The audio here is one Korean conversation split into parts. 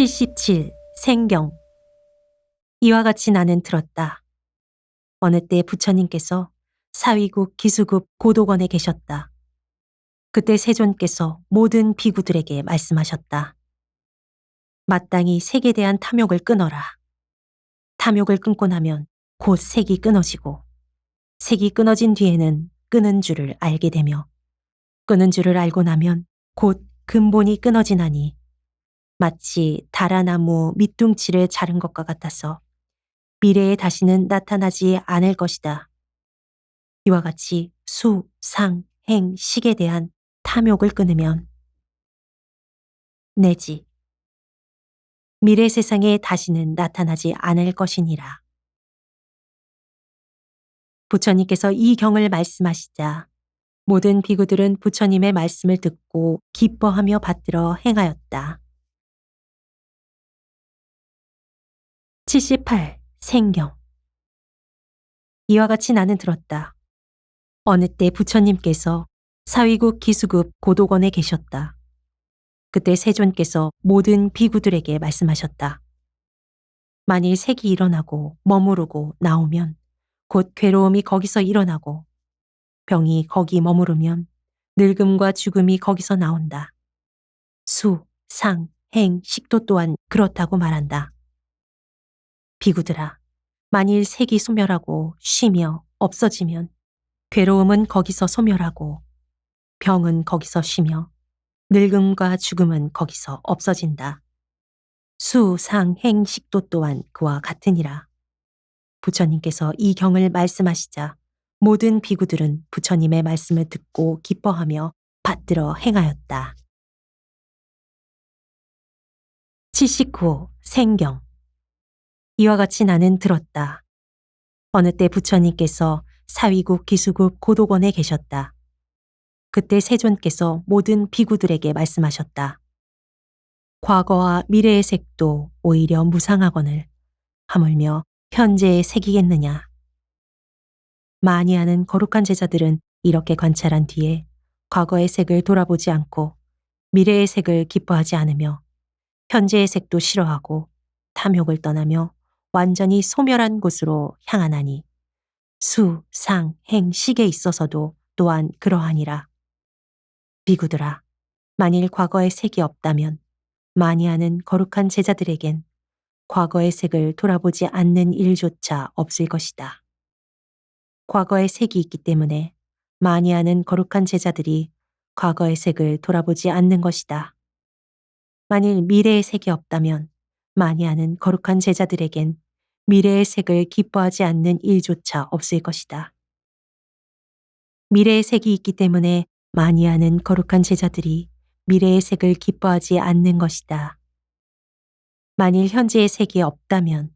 77. 생경. 이와 같이 나는 들었다. 어느 때 부처님께서 사위국 기수급 고도관에 계셨다. 그때 세존께서 모든 비구들에게 말씀하셨다. 마땅히 색에 대한 탐욕을 끊어라. 탐욕을 끊고 나면 곧 색이 끊어지고, 색이 끊어진 뒤에는 끊은 줄을 알게 되며, 끊은 줄을 알고 나면 곧 근본이 끊어지나니 마치 다라나무 밑둥치를 자른 것과 같아서 미래에 다시는 나타나지 않을 것이다. 이와 같이 수, 상, 행, 식에 대한 탐욕을 끊으면 내지 미래 세상에 다시는 나타나지 않을 것이니라. 부처님께서 이 경을 말씀하시자 모든 비구들은 부처님의 말씀을 듣고 기뻐하며 받들어 행하였다. 78. 생경. 이와 같이 나는 들었다. 어느 때 부처님께서 사위국 기수급 고도관에 계셨다. 그때 세존께서 모든 비구들에게 말씀하셨다. 만일 색이 일어나고 머무르고 나오면 곧 괴로움이 거기서 일어나고 병이 거기 머무르면 늙음과 죽음이 거기서 나온다. 수, 상, 행, 식도 또한 그렇다고 말한다. 비구들아, 만일 색이 소멸하고 쉬며 없어지면 괴로움은 거기서 소멸하고 병은 거기서 쉬며 늙음과 죽음은 거기서 없어진다. 수, 상, 행, 식도 또한 그와 같으니라. 부처님께서 이 경을 말씀하시자 모든 비구들은 부처님의 말씀을 듣고 기뻐하며 받들어 행하였다. 79. 생경. 이와 같이 나는 들었다. 어느 때 부처님께서 사위국 기수국 고도관에 계셨다. 그때 세존께서 모든 비구들에게 말씀하셨다. 과거와 미래의 색도 오히려 무상하거늘 하물며 현재의 색이겠느냐. 마니아는 거룩한 제자들은 이렇게 관찰한 뒤에 과거의 색을 돌아보지 않고 미래의 색을 기뻐하지 않으며 현재의 색도 싫어하고 탐욕을 떠나며 완전히 소멸한 곳으로 향하나니 수, 상, 행, 식에 있어서도 또한 그러하니라. 비구들아, 만일 과거의 색이 없다면 마니아는 거룩한 제자들에겐 과거의 색을 돌아보지 않는 일조차 없을 것이다. 과거의 색이 있기 때문에 마니아는 거룩한 제자들이 과거의 색을 돌아보지 않는 것이다. 만일 미래의 색이 없다면 마니아는 거룩한 제자들에겐 미래의 색을 기뻐하지 않는 일조차 없을 것이다. 미래의 색이 있기 때문에 마니아는 거룩한 제자들이 미래의 색을 기뻐하지 않는 것이다. 만일 현재의 색이 없다면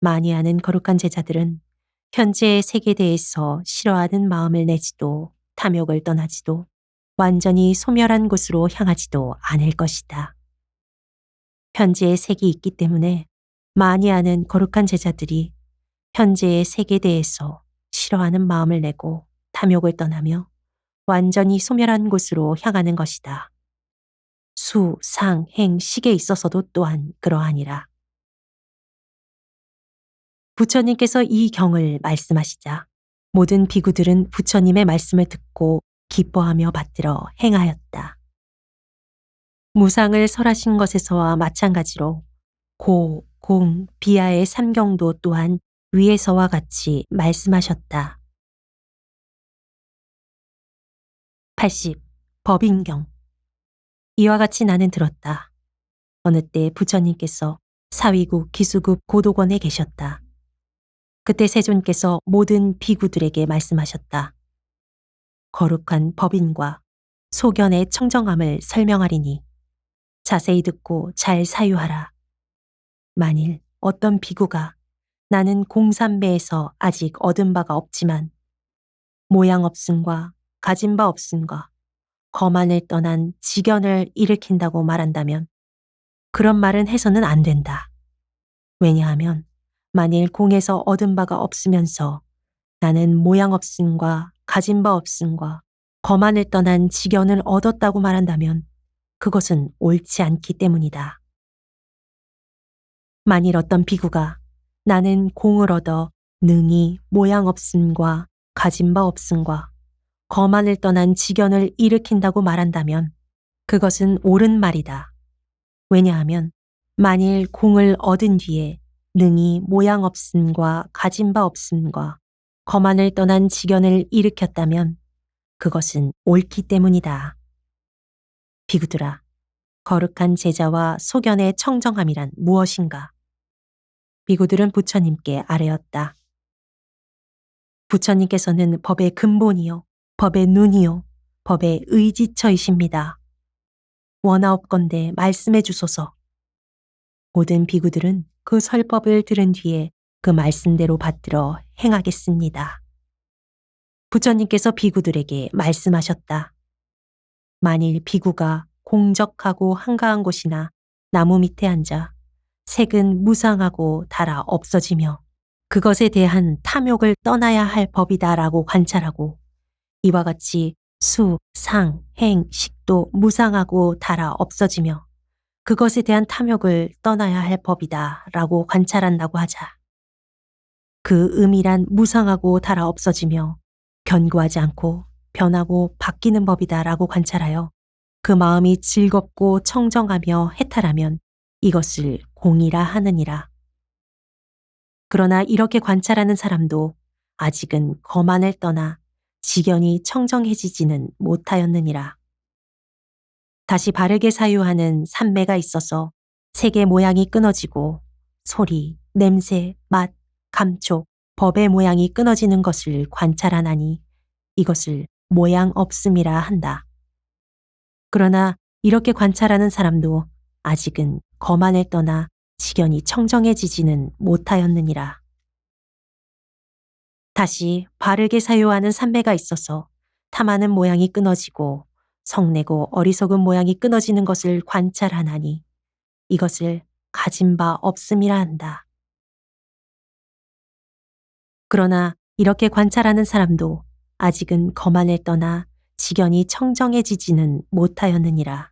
마니아는 거룩한 제자들은 현재의 색에 대해서 싫어하는 마음을 내지도 탐욕을 떠나지도 완전히 소멸한 곳으로 향하지도 않을 것이다. 현재의 색이 있기 때문에 마니아는 거룩한 제자들이 현재의 색에 대해서 싫어하는 마음을 내고 탐욕을 떠나며 완전히 소멸한 곳으로 향하는 것이다. 수, 상, 행, 식에 있어서도 또한 그러하니라. 부처님께서 이 경을 말씀하시자 모든 비구들은 부처님의 말씀을 듣고 기뻐하며 받들어 행하였다. 무상을 설하신 것에서와 마찬가지로 고, 공, 비하의 삼경도 또한 위에서와 같이 말씀하셨다. 80. 법인경. 이와 같이 나는 들었다. 어느 때 부처님께서 사위국 기수급 고도관에 계셨다. 그때 세존께서 모든 비구들에게 말씀하셨다. 거룩한 법인과 소견의 청정함을 설명하리니 자세히 듣고 잘 사유하라. 만일 어떤 비구가 나는 공삼배에서 아직 얻은 바가 없지만 모양 없음과 가진 바 없음과 거만을 떠난 지견을 일으킨다고 말한다면 그런 말은 해서는 안 된다. 왜냐하면 만일 공에서 얻은 바가 없으면서 나는 모양 없음과 가진 바 없음과 거만을 떠난 지견을 얻었다고 말한다면 그것은 옳지 않기 때문이다. 만일 어떤 비구가 나는 공을 얻어 능히 모양 없음과 가진 바 없음과 거만을 떠난 지견을 일으킨다고 말한다면 그것은 옳은 말이다. 왜냐하면 만일 공을 얻은 뒤에 능히 모양 없음과 가진 바 없음과 거만을 떠난 지견을 일으켰다면 그것은 옳기 때문이다. 비구들아, 거룩한 제자와 소견의 청정함이란 무엇인가? 비구들은 부처님께 아뢰었다. 부처님께서는 법의 근본이요, 법의 눈이요, 법의 의지처이십니다. 원하옵건대 말씀해 주소서. 모든 비구들은 그 설법을 들은 뒤에 그 말씀대로 받들어 행하겠습니다. 부처님께서 비구들에게 말씀하셨다. 만일 비구가 공적하고 한가한 곳이나 나무 밑에 앉아 색은 무상하고 달아 없어지며 그것에 대한 탐욕을 떠나야 할 법이다라고 관찰하고 이와 같이 수, 상, 행, 식도 무상하고 달아 없어지며 그것에 대한 탐욕을 떠나야 할 법이다라고 관찰한다고 하자. 그 음이란 무상하고 달아 없어지며 견고하지 않고 변하고 바뀌는 법이다라고 관찰하여 그 마음이 즐겁고 청정하며 해탈하면 이것을 공이라 하느니라. 그러나 이렇게 관찰하는 사람도 아직은 거만을 떠나 지견이 청정해지지는 못하였느니라. 다시 바르게 사유하는 삼매가 있어서 색의 모양이 끊어지고 소리, 냄새, 맛, 감촉, 법의 모양이 끊어지는 것을 관찰하나니 이것을 모양 없음이라 한다. 그러나 이렇게 관찰하는 사람도 아직은 거만을 떠나 지견이 청정해지지는 못하였느니라. 다시 바르게 사유하는 삼매가 있어서 탐하는 모양이 끊어지고 성내고 어리석은 모양이 끊어지는 것을 관찰하나니 이것을 가진 바 없음이라 한다. 그러나 이렇게 관찰하는 사람도 아직은 거만을 떠나 지견이 청정해지지는 못하였느니라.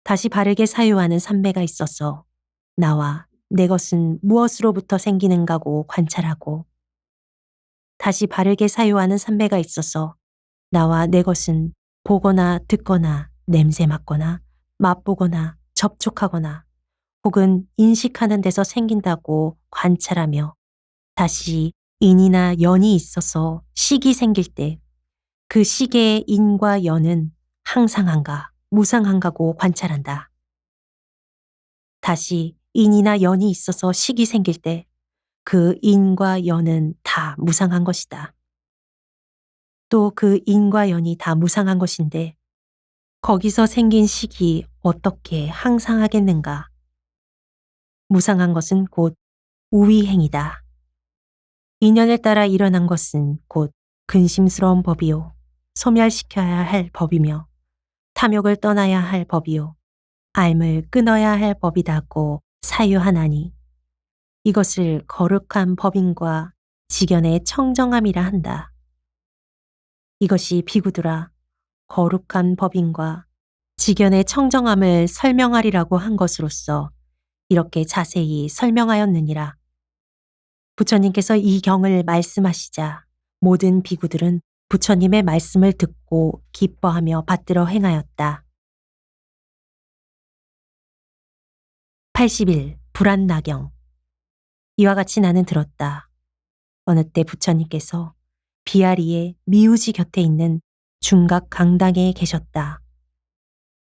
다시 바르게 사유하는 삼매가 있어서 나와 내 것은 무엇으로부터 생기는가고 관찰하고 다시 바르게 사유하는 삼매가 있어서 나와 내 것은 보거나 듣거나 냄새 맡거나 맛보거나 접촉하거나 혹은 인식하는 데서 생긴다고 관찰하며 다시 인이나 연이 있어서 식이 생길 때 그 식의 인과 연은 항상한가 무상한가고 관찰한다. 다시 인이나 연이 있어서 식이 생길 때 그 인과 연은 다 무상한 것이다. 또 그 인과 연이 다 무상한 것인데 거기서 생긴 식이 어떻게 항상하겠는가? 무상한 것은 곧 우위행이다. 인연을 따라 일어난 것은 곧 근심스러운 법이요. 소멸시켜야 할 법이며 탐욕을 떠나야 할 법이요. 앓을 끊어야 할 법이다고 사유하나니 이것을 거룩한 법인과 지견의 청정함이라 한다. 이것이 비구들아 거룩한 법인과 지견의 청정함을 설명하리라고 한 것으로서 이렇게 자세히 설명하였느니라. 부처님께서 이 경을 말씀하시자 모든 비구들은 부처님의 말씀을 듣고 기뻐하며 받들어 행하였다. 80일 불안나경. 이와 같이 나는 들었다. 어느 때 부처님께서 비아리의 미우지 곁에 있는 중각 강당에 계셨다.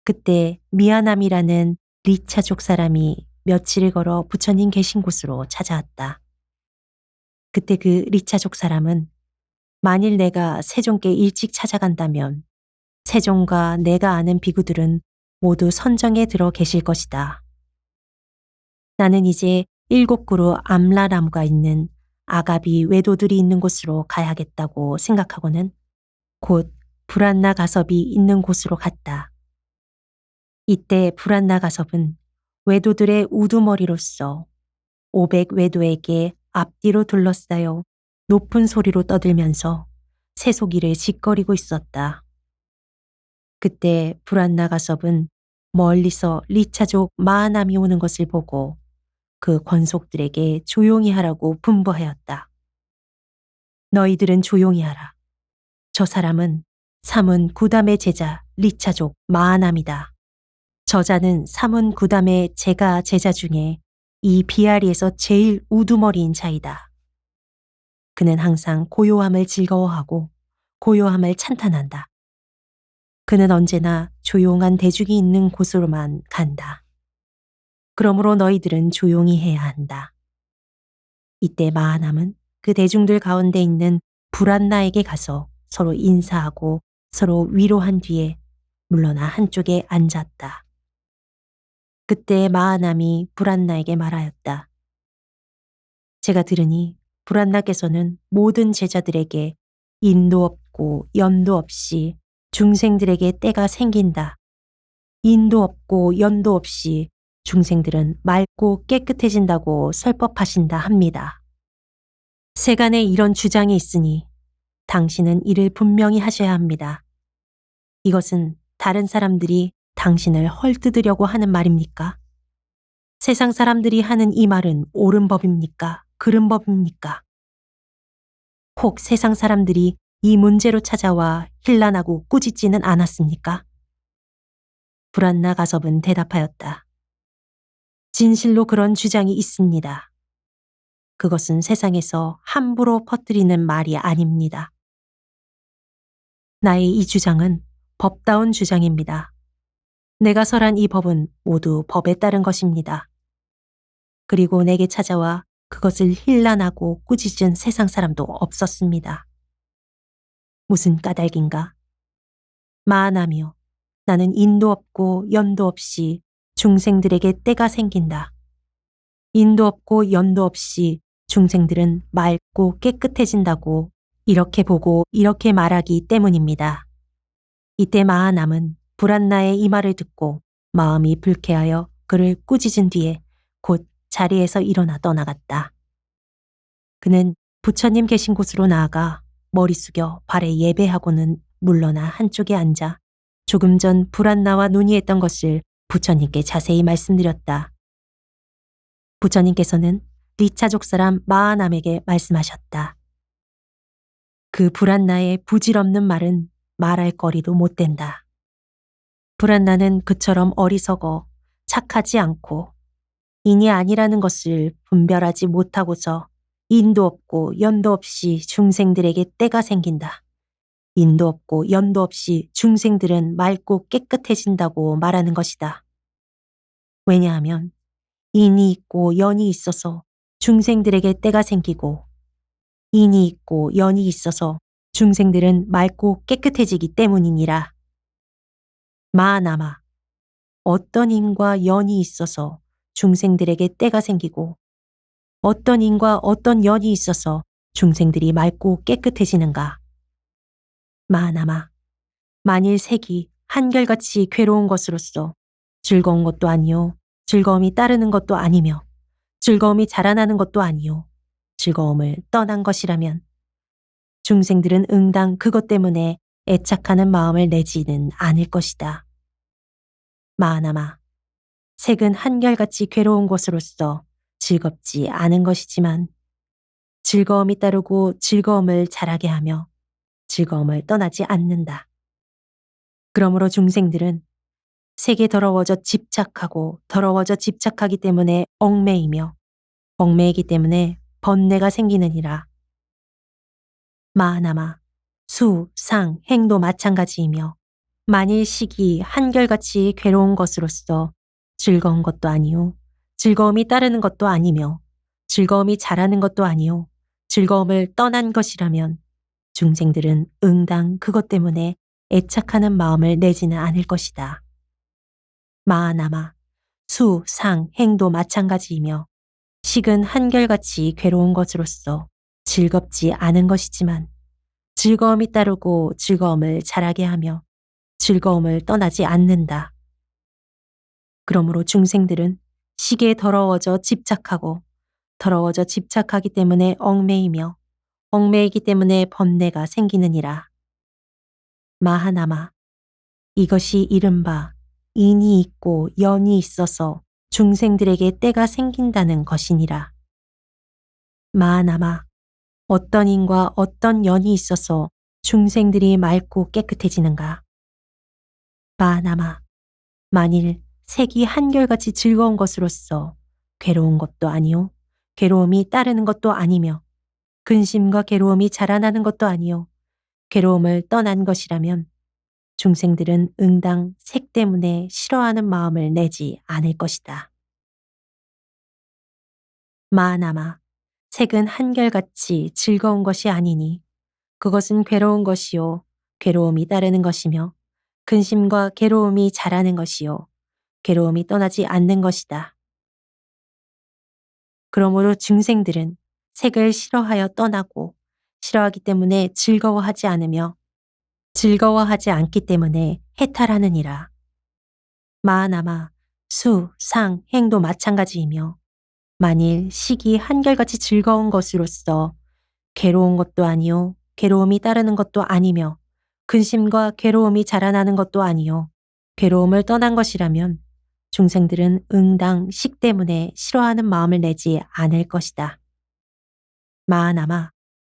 그때 미야남이라는 리차족 사람이 며칠을 걸어 부처님 계신 곳으로 찾아왔다. 그때 그 리차족 사람은 만일 내가 세종께 일찍 찾아간다면 세종과 내가 아는 비구들은 모두 선정에 들어 계실 것이다. 나는 이제 7그루 암라나무가 있는 아가비 외도들이 있는 곳으로 가야겠다고 생각하고는 곧 불안나 가섭이 있는 곳으로 갔다. 이때 불안나 가섭은 외도들의 우두머리로서 500 외도에게 앞뒤로 둘러싸여 높은 소리로 떠들면서 새속이를 짓거리고 있었다. 그때 불안나 가섭은 멀리서 리차족 마하남이 오는 것을 보고 그 권속들에게 조용히 하라고 분부하였다. 너희들은 조용히 하라. 저 사람은 삼은 구담의 제자 리차족 마하남이다. 저자는 삼은 구담의 제가 제자 중에 이 비아리에서 제일 우두머리인 자이다. 그는 항상 고요함을 즐거워하고 고요함을 찬탄한다. 그는 언제나 조용한 대중이 있는 곳으로만 간다. 그러므로 너희들은 조용히 해야 한다. 이때 마하남은 그 대중들 가운데 있는 불안나에게 가서 서로 인사하고 서로 위로한 뒤에 물러나 한쪽에 앉았다. 그때 마하남이 불안나에게 말하였다. 제가 들으니 불안나께서는 모든 제자들에게 인도 없고 연도 없이 중생들에게 때가 생긴다. 인도 없고 연도 없이 중생들은 맑고 깨끗해진다고 설법하신다 합니다. 세간에 이런 주장이 있으니 당신은 이를 분명히 하셔야 합니다. 이것은 다른 사람들이 당신을 헐뜯으려고 하는 말입니까? 세상 사람들이 하는 이 말은 옳은 법입니까? 그른 법입니까? 혹 세상 사람들이 이 문제로 찾아와 힐난하고 꾸짖지는 않았습니까? 불안나 가섭은 대답하였다. 진실로 그런 주장이 있습니다. 그것은 세상에서 함부로 퍼뜨리는 말이 아닙니다. 나의 이 주장은 법다운 주장입니다. 내가 설한 이 법은 모두 법에 따른 것입니다. 그리고 내게 찾아와 그것을 힐난하고 꾸짖은 세상 사람도 없었습니다. 무슨 까닭인가? 마하남이여, 나는 인도 없고 연도 없이 중생들에게 때가 생긴다. 인도 없고 연도 없이 중생들은 맑고 깨끗해진다고 이렇게 보고 이렇게 말하기 때문입니다. 이때 마하남은 불안나의 이 말을 듣고 마음이 불쾌하여 그를 꾸짖은 뒤에 곧 자리에서 일어나 떠나갔다. 그는 부처님 계신 곳으로 나아가 머리 숙여 발에 예배하고는 물러나 한쪽에 앉아 조금 전 불안나와 논의했던 것을 부처님께 자세히 말씀드렸다. 부처님께서는 리차족 사람 마하남에게 말씀하셨다. 그 불안나의 부질없는 말은 말할 거리도 못 된다. 불안나는 그처럼 어리석어 착하지 않고 인이 아니라는 것을 분별하지 못하고서 인도 없고 연도 없이 중생들에게 때가 생긴다. 인도 없고 연도 없이 중생들은 맑고 깨끗해진다고 말하는 것이다. 왜냐하면 인이 있고 연이 있어서 중생들에게 때가 생기고 인이 있고 연이 있어서 중생들은 맑고 깨끗해지기 때문이니라. 마하남아, 어떤 인과 연이 있어서 중생들에게 때가 생기고 어떤 인과 어떤 연이 있어서 중생들이 맑고 깨끗해지는가? 마하남아, 만일 색이 한결같이 괴로운 것으로서 즐거운 것도 아니요, 즐거움이 따르는 것도 아니며 즐거움이 자라나는 것도 아니요, 즐거움을 떠난 것이라면 중생들은 응당 그것 때문에 애착하는 마음을 내지는 않을 것이다. 마하남아, 색은 한결같이 괴로운 것으로서 즐겁지 않은 것이지만 즐거움이 따르고 즐거움을 자라게 하며 즐거움을 떠나지 않는다. 그러므로 중생들은 색에 더러워져 집착하고 더러워져 집착하기 때문에 얽매이며 얽매이기 때문에 번뇌가 생기느니라. 마하남아, 수, 상, 행도 마찬가지이며 만일 식이 한결같이 괴로운 것으로서 즐거운 것도 아니요, 즐거움이 따르는 것도 아니며 즐거움이 자라는 것도 아니요, 즐거움을 떠난 것이라면 중생들은 응당 그것 때문에 애착하는 마음을 내지는 않을 것이다. 마하남아, 수, 상, 행도 마찬가지이며 식은 한결같이 괴로운 것으로서 즐겁지 않은 것이지만 즐거움이 따르고 즐거움을 자라게 하며 즐거움을 떠나지 않는다. 그러므로 중생들은 식에 더러워져 집착하고 더러워져 집착하기 때문에 얽매이며 얽매이기 때문에 번뇌가 생기느니라. 마하남아, 이것이 이른바 인이 있고 연이 있어서 중생들에게 때가 생긴다는 것이니라. 마하나마, 어떤 인과 어떤 연이 있어서 중생들이 맑고 깨끗해지는가? 마하나마, 만일 색이 한결같이 즐거운 것으로서 괴로운 것도 아니요, 괴로움이 따르는 것도 아니며 근심과 괴로움이 자라나는 것도 아니요, 괴로움을 떠난 것이라면 중생들은 응당 색 때문에 싫어하는 마음을 내지 않을 것이다. 마하나마, 색은 한결같이 즐거운 것이 아니니 그것은 괴로운 것이요, 괴로움이 따르는 것이며 근심과 괴로움이 자라는 것이요, 괴로움이 떠나지 않는 것이다. 그러므로 중생들은 색을 싫어하여 떠나고 싫어하기 때문에 즐거워하지 않으며 즐거워하지 않기 때문에 해탈하느니라. 마하나마, 수, 상, 행도 마찬가지이며 만일 식이 한결같이 즐거운 것으로서 괴로운 것도 아니요, 괴로움이 따르는 것도 아니며 근심과 괴로움이 자라나는 것도 아니요, 괴로움을 떠난 것이라면 중생들은 응당 식 때문에 싫어하는 마음을 내지 않을 것이다. 마하나마,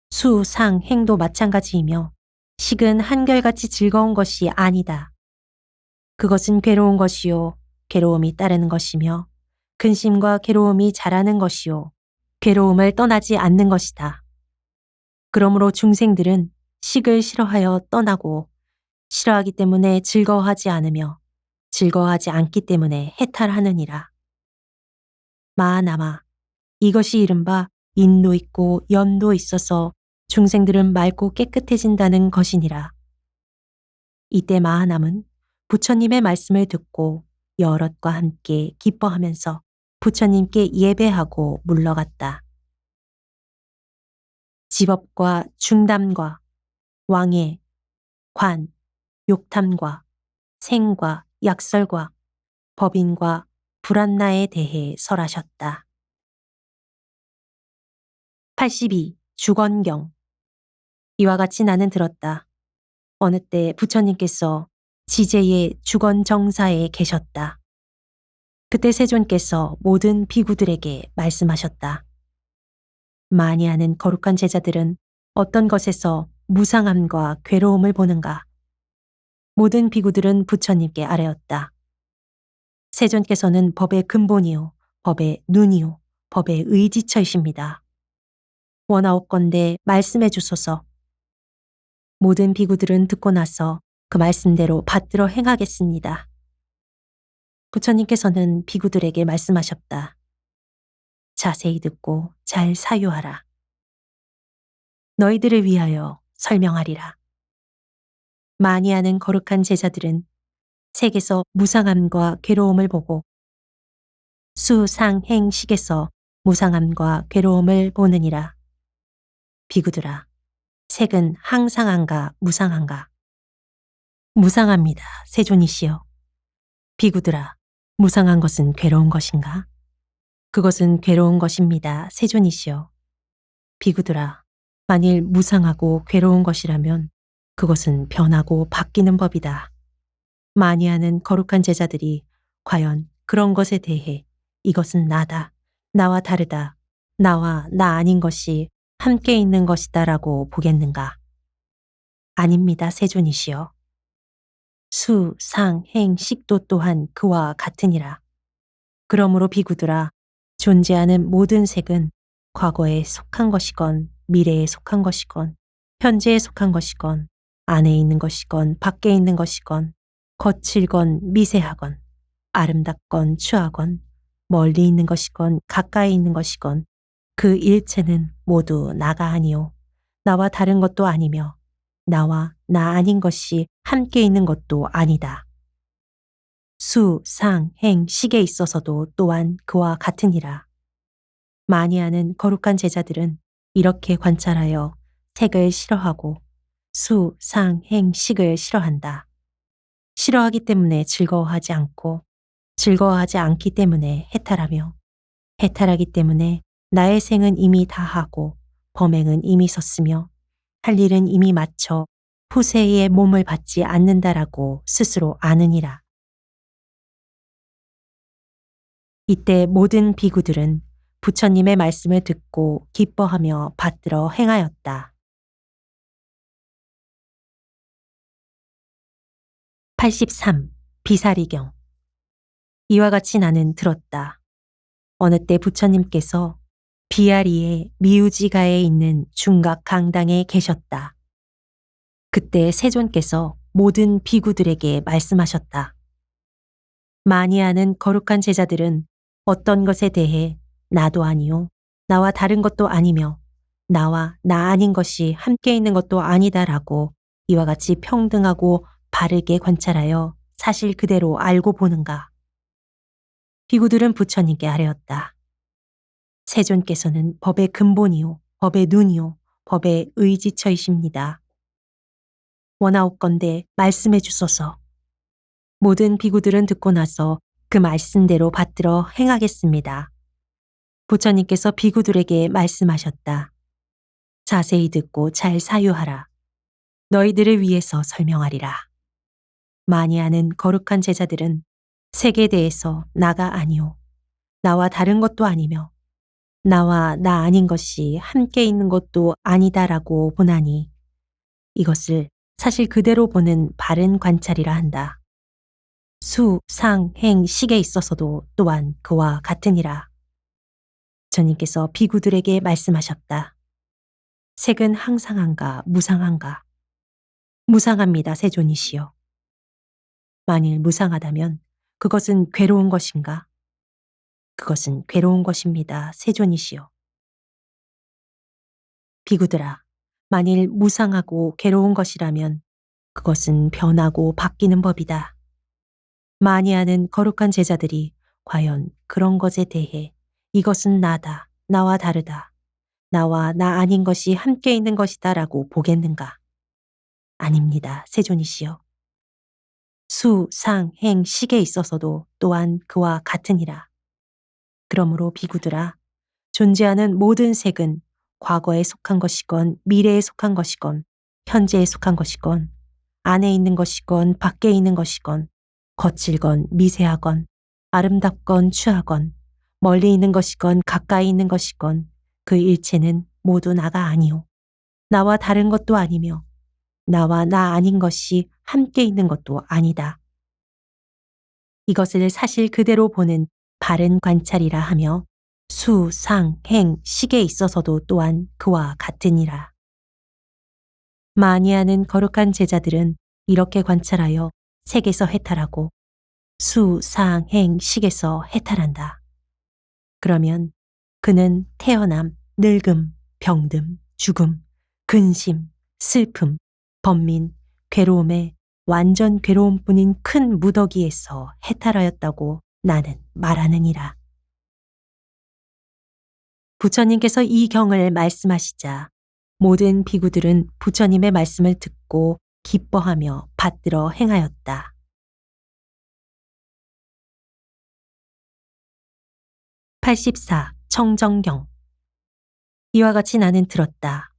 수, 상, 행도 마찬가지이며 식은 한결같이 즐거운 것이 아니다. 그것은 괴로운 것이요, 괴로움이 따르는 것이며 근심과 괴로움이 자라는 것이요, 괴로움을 떠나지 않는 것이다. 그러므로 중생들은 식을 싫어하여 떠나고 싫어하기 때문에 즐거워하지 않으며 즐거워하지 않기 때문에 해탈하느니라. 마하나마, 이것이 이른바 인도 있고 연도 있어서 중생들은 맑고 깨끗해진다는 것이니라. 이때 마하남은 부처님의 말씀을 듣고 여럿과 함께 기뻐하면서 부처님께 예배하고 물러갔다. 집업과 중담과 왕애, 관, 욕탐과 생과 약설과 법인과 불안나에 대해 설하셨다. 82. 주건경. 이와 같이 나는 들었다. 어느 때 부처님께서 지제의 주건정사에 계셨다. 그때 세존께서 모든 비구들에게 말씀하셨다. 많이하는 거룩한 제자들은 어떤 것에서 무상함과 괴로움을 보는가? 모든 비구들은 부처님께 아뢰었다. 세존께서는 법의 근본이요, 법의 눈이요, 법의 의지처이십니다. 원하옵건대 말씀해 주소서. 모든 비구들은 듣고 나서 그 말씀대로 받들어 행하겠습니다. 부처님께서는 비구들에게 말씀하셨다. 자세히 듣고 잘 사유하라. 너희들을 위하여 설명하리라. 많이하는 거룩한 제자들은 색에서 무상함과 괴로움을 보고 수상행식에서 무상함과 괴로움을 보느니라. 비구들아, 색은 항상한가 무상한가? 무상합니다, 세존이시여. 비구들아, 무상한 것은 괴로운 것인가? 그것은 괴로운 것입니다, 세존이시여. 비구들아, 만일 무상하고 괴로운 것이라면 그것은 변하고 바뀌는 법이다. 많이하는 거룩한 제자들이 과연 그런 것에 대해 이것은 나다, 나와 다르다, 나와 나 아닌 것이 함께 있는 것이다라고 보겠는가? 아닙니다, 세존이시여. 수, 상, 행, 식도 또한 그와 같으니라. 그러므로 비구들아, 존재하는 모든 색은 과거에 속한 것이건 미래에 속한 것이건 현재에 속한 것이건 안에 있는 것이건 밖에 있는 것이건 거칠건 미세하건 아름답건 추하건 멀리 있는 것이건 가까이 있는 것이건 그 일체는 모두 나가 아니요, 나와 다른 것도 아니며 나와 나 아닌 것이 함께 있는 것도 아니다. 수, 상, 행, 식에 있어서도 또한 그와 같으니라. 많이하는 거룩한 제자들은 이렇게 관찰하여 색을 싫어하고 수, 상, 행, 식을 싫어한다. 싫어하기 때문에 즐거워하지 않고 즐거워하지 않기 때문에 해탈하며 해탈하기 때문에 나의 생은 이미 다하고 범행은 이미 섰으며 할 일은 이미 마쳐 후세의 몸을 받지 않는다라고 스스로 아느니라. 이때 모든 비구들은 부처님의 말씀을 듣고 기뻐하며 받들어 행하였다. 83. 비사리경. 이와 같이 나는 들었다. 어느 때 부처님께서 비아리의 미우지가에 있는 중각 강당에 계셨다. 그때 세존께서 모든 비구들에게 말씀하셨다. 많이 아는 거룩한 제자들은 어떤 것에 대해 나도 아니요, 나와 다른 것도 아니며 나와 나 아닌 것이 함께 있는 것도 아니다라고 이와 같이 평등하고 바르게 관찰하여 사실 그대로 알고 보는가. 비구들은 부처님께 아뢰었다. 세존께서는 법의 근본이요, 법의 눈이요, 법의 의지처이십니다. 원하옵건대 말씀해 주소서. 모든 비구들은 듣고 나서 그 말씀대로 받들어 행하겠습니다. 부처님께서 비구들에게 말씀하셨다. 자세히 듣고 잘 사유하라. 너희들을 위해서 설명하리라. 많이 아는 거룩한 제자들은 색에 대해서 나가 아니오, 나와 다른 것도 아니며 나와 나 아닌 것이 함께 있는 것도 아니다라고 보나니 이것을 사실 그대로 보는 바른 관찰이라 한다. 수, 상, 행, 식에 있어서도 또한 그와 같으니라. 부처님께서 비구들에게 말씀하셨다. 색은 항상한가 무상한가? 무상합니다, 세존이시여. 만일 무상하다면 그것은 괴로운 것인가? 그것은 괴로운 것입니다, 세존이시여. 비구들아, 만일 무상하고 괴로운 것이라면 그것은 변하고 바뀌는 법이다. 많이 아는 거룩한 제자들이 과연 그런 것에 대해 이것은 나다, 나와 다르다, 나와 나 아닌 것이 함께 있는 것이다 라고 보겠는가? 아닙니다, 세존이시여. 수, 상, 행, 식에 있어서도 또한 그와 같으니라. 그러므로 비구들아, 존재하는 모든 색은 과거에 속한 것이건 미래에 속한 것이건 현재에 속한 것이건 안에 있는 것이건 밖에 있는 것이건 거칠건 미세하건 아름답건 추하건 멀리 있는 것이건 가까이 있는 것이건 그 일체는 모두 나가 아니오. 나와 다른 것도 아니며 나와 나 아닌 것이 함께 있는 것도 아니다. 이것을 사실 그대로 보는 바른 관찰이라 하며 수, 상, 행, 식에 있어서도 또한 그와 같으니라. 많이 아는 거룩한 제자들은 이렇게 관찰하여 색에서 해탈하고 수, 상, 행, 식에서 해탈한다. 그러면 그는 태어남, 늙음, 병듦, 죽음, 근심, 슬픔, 번민, 괴로움에 완전 괴로움뿐인 큰 무더기에서 해탈하였다고 나는 말하느니라. 부처님께서 이 경을 말씀하시자 모든 비구들은 부처님의 말씀을 듣고 기뻐하며 받들어 행하였다. 84. 청정경. 이와 같이 나는 들었다.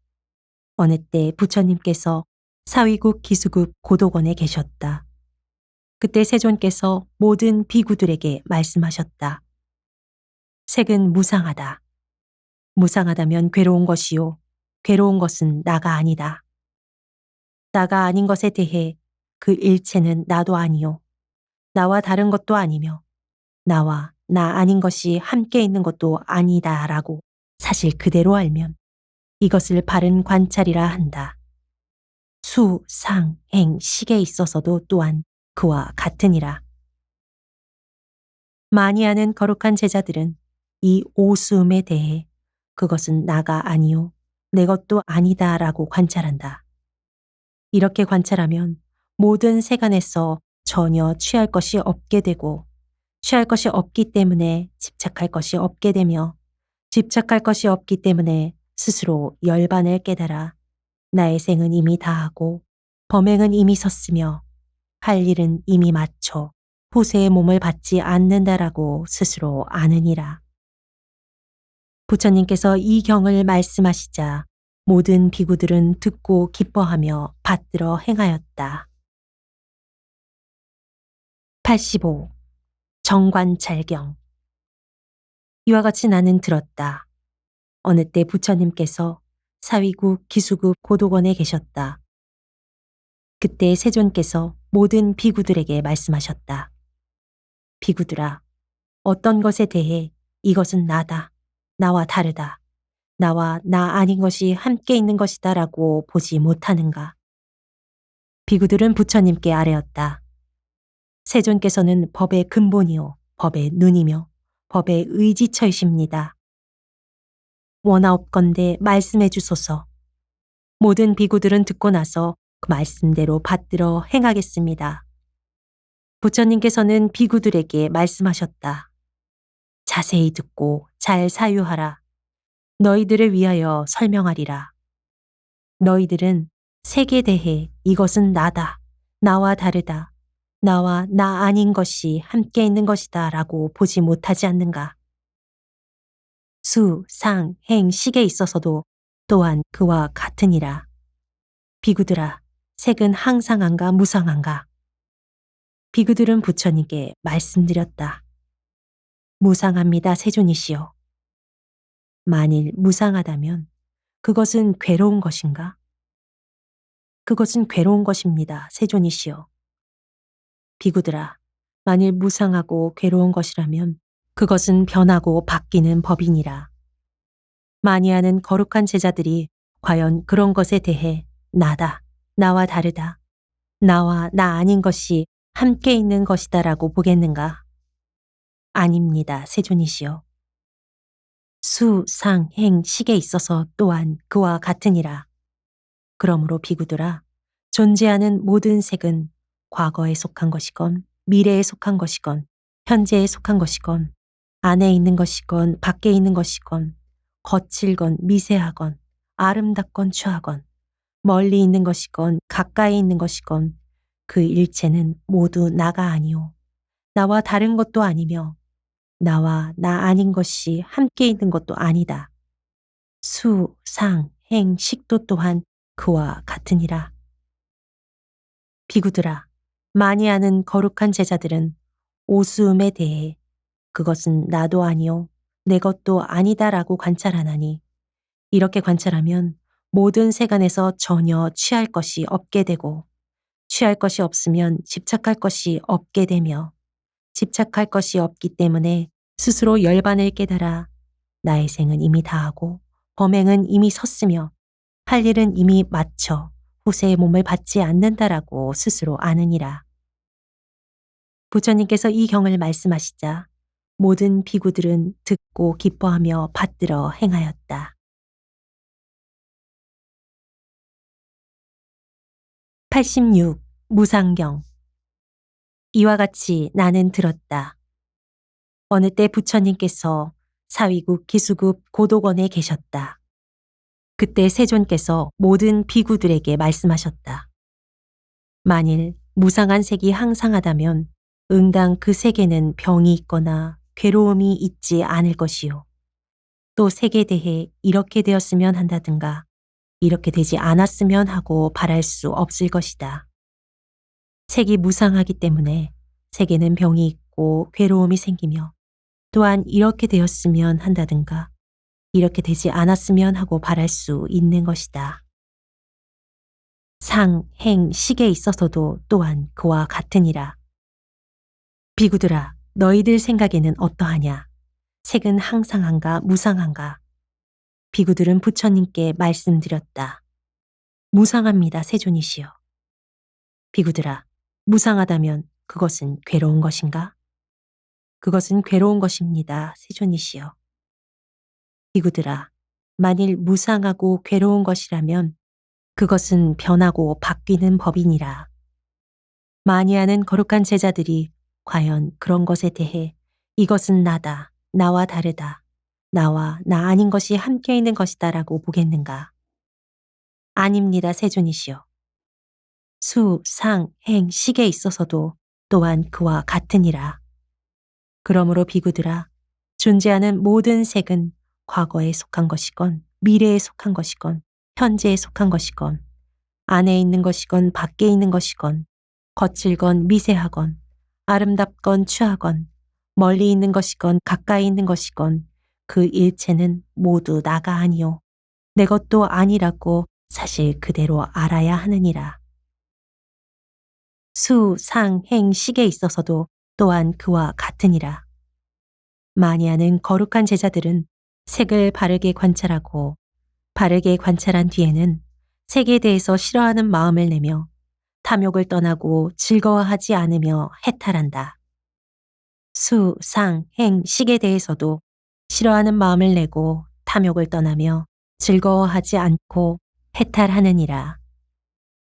어느 때 부처님께서 사위국 기수국 고도건에 계셨다. 그때 세존께서 모든 비구들에게 말씀하셨다. 색은 무상하다. 무상하다면 괴로운 것이요. 괴로운 것은 나가 아니다. 나가 아닌 것에 대해 그 일체는 나도 아니요. 나와 다른 것도 아니며 나와 나 아닌 것이 함께 있는 것도 아니다라고 사실 그대로 알면 이것을 바른 관찰이라 한다. 수, 상, 행, 식에 있어서도 또한 그와 같으니라. 많이 아는 거룩한 제자들은 이 오수음에 대해 그것은 나가 아니요, 내 것도 아니다라고 관찰한다. 이렇게 관찰하면 모든 세간에서 전혀 취할 것이 없게 되고 취할 것이 없기 때문에 집착할 것이 없게 되며 집착할 것이 없기 때문에 스스로 열반을 깨달아 나의 생은 이미 다하고 범행은 이미 섰으며 할 일은 이미 마쳐 후세의 몸을 받지 않는다라고 스스로 아느니라. 부처님께서 이 경을 말씀하시자 모든 비구들은 듣고 기뻐하며 받들어 행하였다. 85. 정관찰경. 이와 같이 나는 들었다. 어느 때 부처님께서 사위국 기수국 고도원에 계셨다. 그때 세존께서 모든 비구들에게 말씀하셨다. 비구들아, 어떤 것에 대해 이것은 나다, 나와 다르다, 나와 나 아닌 것이 함께 있는 것이다 라고 보지 못하는가? 비구들은 부처님께 아뢰었다. 세존께서는 법의 근본이요, 법의 눈이며 법의 의지처이십니다. 원하옵건대 말씀해 주소서. 모든 비구들은 듣고 나서 그 말씀대로 받들어 행하겠습니다. 부처님께서는 비구들에게 말씀하셨다. 자세히 듣고 잘 사유하라. 너희들을 위하여 설명하리라. 너희들은 색에 대해 이것은 나다, 나와 다르다, 나와 나 아닌 것이 함께 있는 것이다 라고 보지 못하지 않는가? 수, 상, 행, 식에 있어서도 또한 그와 같으니라. 비구들아, 색은 항상한가 무상한가? 비구들은 부처님께 말씀드렸다. 무상합니다, 세존이시여. 만일 무상하다면 그것은 괴로운 것인가? 그것은 괴로운 것입니다, 세존이시여. 비구들아, 만일 무상하고 괴로운 것이라면 그것은 변하고 바뀌는 법이니라. 많이 하는 거룩한 제자들이 과연 그런 것에 대해 나다, 나와 다르다, 나와 나 아닌 것이 함께 있는 것이다라고 보겠는가? 아닙니다, 세존이시여. 수, 상, 행, 식에 있어서 또한 그와 같으니라. 그러므로 비구들아, 존재하는 모든 색은 과거에 속한 것이건 미래에 속한 것이건 현재에 속한 것이건 안에 있는 것이건 밖에 있는 것이건 거칠건 미세하건 아름답건 추하건 멀리 있는 것이건 가까이 있는 것이건 그 일체는 모두 나가 아니오. 나와 다른 것도 아니며 나와 나 아닌 것이 함께 있는 것도 아니다. 수, 상, 행, 식도 또한 그와 같으니라. 비구들아, 많이 아는 거룩한 제자들은 오수음에 대해 그것은 나도 아니요, 내 것도 아니다라고 관찰하나니 이렇게 관찰하면 모든 세간에서 전혀 취할 것이 없게 되고 취할 것이 없으면 집착할 것이 없게 되며 집착할 것이 없기 때문에 스스로 열반을 깨달아 나의 생은 이미 다하고 범행은 이미 섰으며 할 일은 이미 마쳐 후세의 몸을 받지 않는다라고 스스로 아느니라. 부처님께서 이 경을 말씀하시자 모든 비구들은 듣고 기뻐하며 받들어 행하였다. 86. 무상경. 이와 같이 나는 들었다. 어느 때 부처님께서 사위국 기수국 고도원에 계셨다. 그때 세존께서 모든 비구들에게 말씀하셨다. 만일 무상한 색이 항상하다면 응당 그 색에는 병이 있거나 괴로움이 있지 않을 것이요. 또 색에 대해 이렇게 되었으면 한다든가 이렇게 되지 않았으면 하고 바랄 수 없을 것이다. 색이 무상하기 때문에 색에는 병이 있고 괴로움이 생기며 또한 이렇게 되었으면 한다든가 이렇게 되지 않았으면 하고 바랄 수 있는 것이다. 상, 행, 식에 있어서도 또한 그와 같으니라. 비구들아, 너희들 생각에는 어떠하냐? 색은 항상한가 무상한가? 비구들은 부처님께 말씀드렸다. 무상합니다, 세존이시여. 비구들아, 무상하다면 그것은 괴로운 것인가? 그것은 괴로운 것입니다, 세존이시여. 비구들아, 만일 무상하고 괴로운 것이라면 그것은 변하고 바뀌는 법이니라. 많이 하는 거룩한 제자들이 과연 그런 것에 대해 이것은 나다, 나와 다르다, 나와 나 아닌 것이 함께 있는 것이다 라고 보겠는가? 아닙니다, 세존이시여. 수, 상, 행, 식에 있어서도 또한 그와 같으니라. 그러므로 비구들아, 존재하는 모든 색은 과거에 속한 것이건 미래에 속한 것이건 현재에 속한 것이건 안에 있는 것이건 밖에 있는 것이건 거칠건 미세하건 아름답건 추하건 멀리 있는 것이건 가까이 있는 것이건 그 일체는 모두 나가 아니요 내 것도 아니라고 사실 그대로 알아야 하느니라. 수, 상, 행, 식에 있어서도 또한 그와 같으니라. 마니아는 거룩한 제자들은 색을 바르게 관찰하고 바르게 관찰한 뒤에는 색에 대해서 싫어하는 마음을 내며 탐욕을 떠나고 즐거워하지 않으며 해탈한다. 수, 상, 행, 식에 대해서도 싫어하는 마음을 내고 탐욕을 떠나며 즐거워하지 않고 해탈하느니라.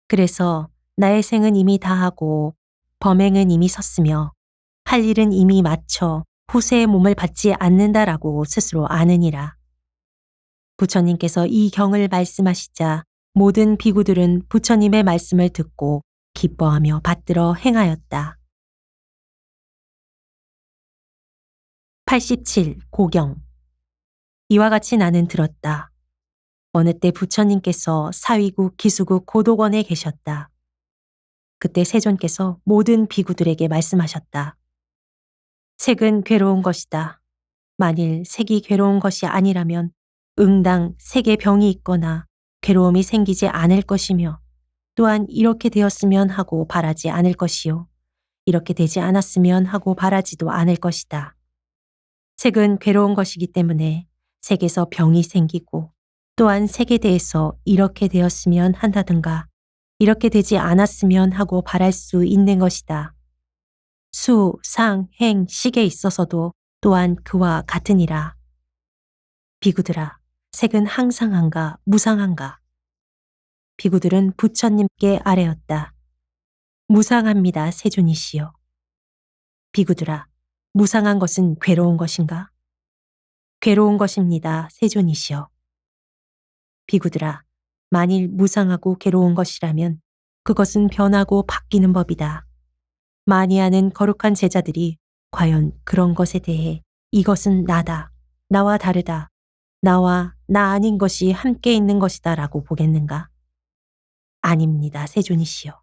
그래서 나의 생은 이미 다하고 범행은 이미 섰으며 할 일은 이미 마쳐 후세의 몸을 받지 않는다라고 스스로 아느니라. 부처님께서 이 경을 말씀하시자 모든 비구들은 부처님의 말씀을 듣고 기뻐하며 받들어 행하였다. 87. 고경. 이와 같이 나는 들었다. 어느 때 부처님께서 사위국 기수국 고독원에 계셨다. 그때 세존께서 모든 비구들에게 말씀하셨다. 색은 괴로운 것이다. 만일 색이 괴로운 것이 아니라면 응당 색의 병이 있거나 괴로움이 생기지 않을 것이며 또한 이렇게 되었으면 하고 바라지 않을 것이요. 이렇게 되지 않았으면 하고 바라지도 않을 것이다. 색은 괴로운 것이기 때문에 색에서 병이 생기고 또한 색에 대해서 이렇게 되었으면 한다든가 이렇게 되지 않았으면 하고 바랄 수 있는 것이다. 수, 상, 행, 식에 있어서도 또한 그와 같으니라. 비구들아, 색은 항상한가 무상한가? 비구들은 부처님께 아뢰었다. 무상합니다, 세존이시여. 비구들아, 무상한 것은 괴로운 것인가? 괴로운 것입니다, 세존이시여. 비구들아, 만일 무상하고 괴로운 것이라면 그것은 변하고 바뀌는 법이다. 마니아는 거룩한 제자들이 과연 그런 것에 대해 이것은 나다, 나와 다르다, 나와 나 아닌 것이 함께 있는 것이다 라고 보겠는가? 아닙니다, 세존이시여.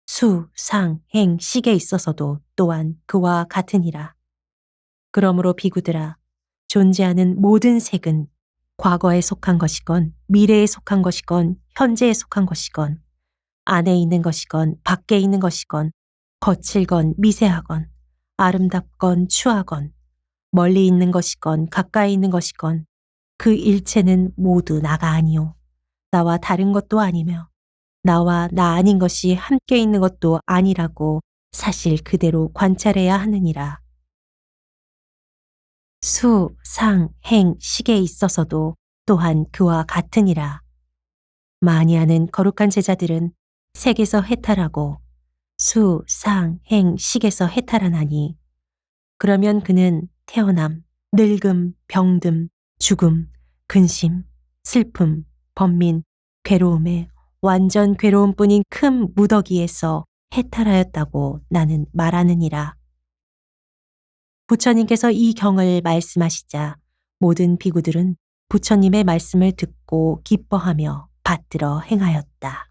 수, 상, 행, 식에 있어서도 또한 그와 같으니라. 그러므로 비구들아, 존재하는 모든 색은 과거에 속한 것이건 미래에 속한 것이건 현재에 속한 것이건 안에 있는 것이건 밖에 있는 것이건 거칠건 미세하건 아름답건 추하건 멀리 있는 것이건 가까이 있는 것이건 그 일체는 모두 나가 아니요 나와 다른 것도 아니며 나와 나 아닌 것이 함께 있는 것도 아니라고 사실 그대로 관찰해야 하느니라. 수, 상, 행, 식에 있어서도 또한 그와 같으니라. 마니아는 거룩한 제자들은 색에서 해탈하고 수, 상, 행, 식에서 해탈하나니 그러면 그는 태어남, 늙음, 병듦, 죽음, 근심, 슬픔, 번민, 괴로움에 완전 괴로움뿐인 큰 무더기에서 해탈하였다고 나는 말하느니라. 부처님께서 이 경을 말씀하시자 모든 비구들은 부처님의 말씀을 듣고 기뻐하며 받들어 행하였다.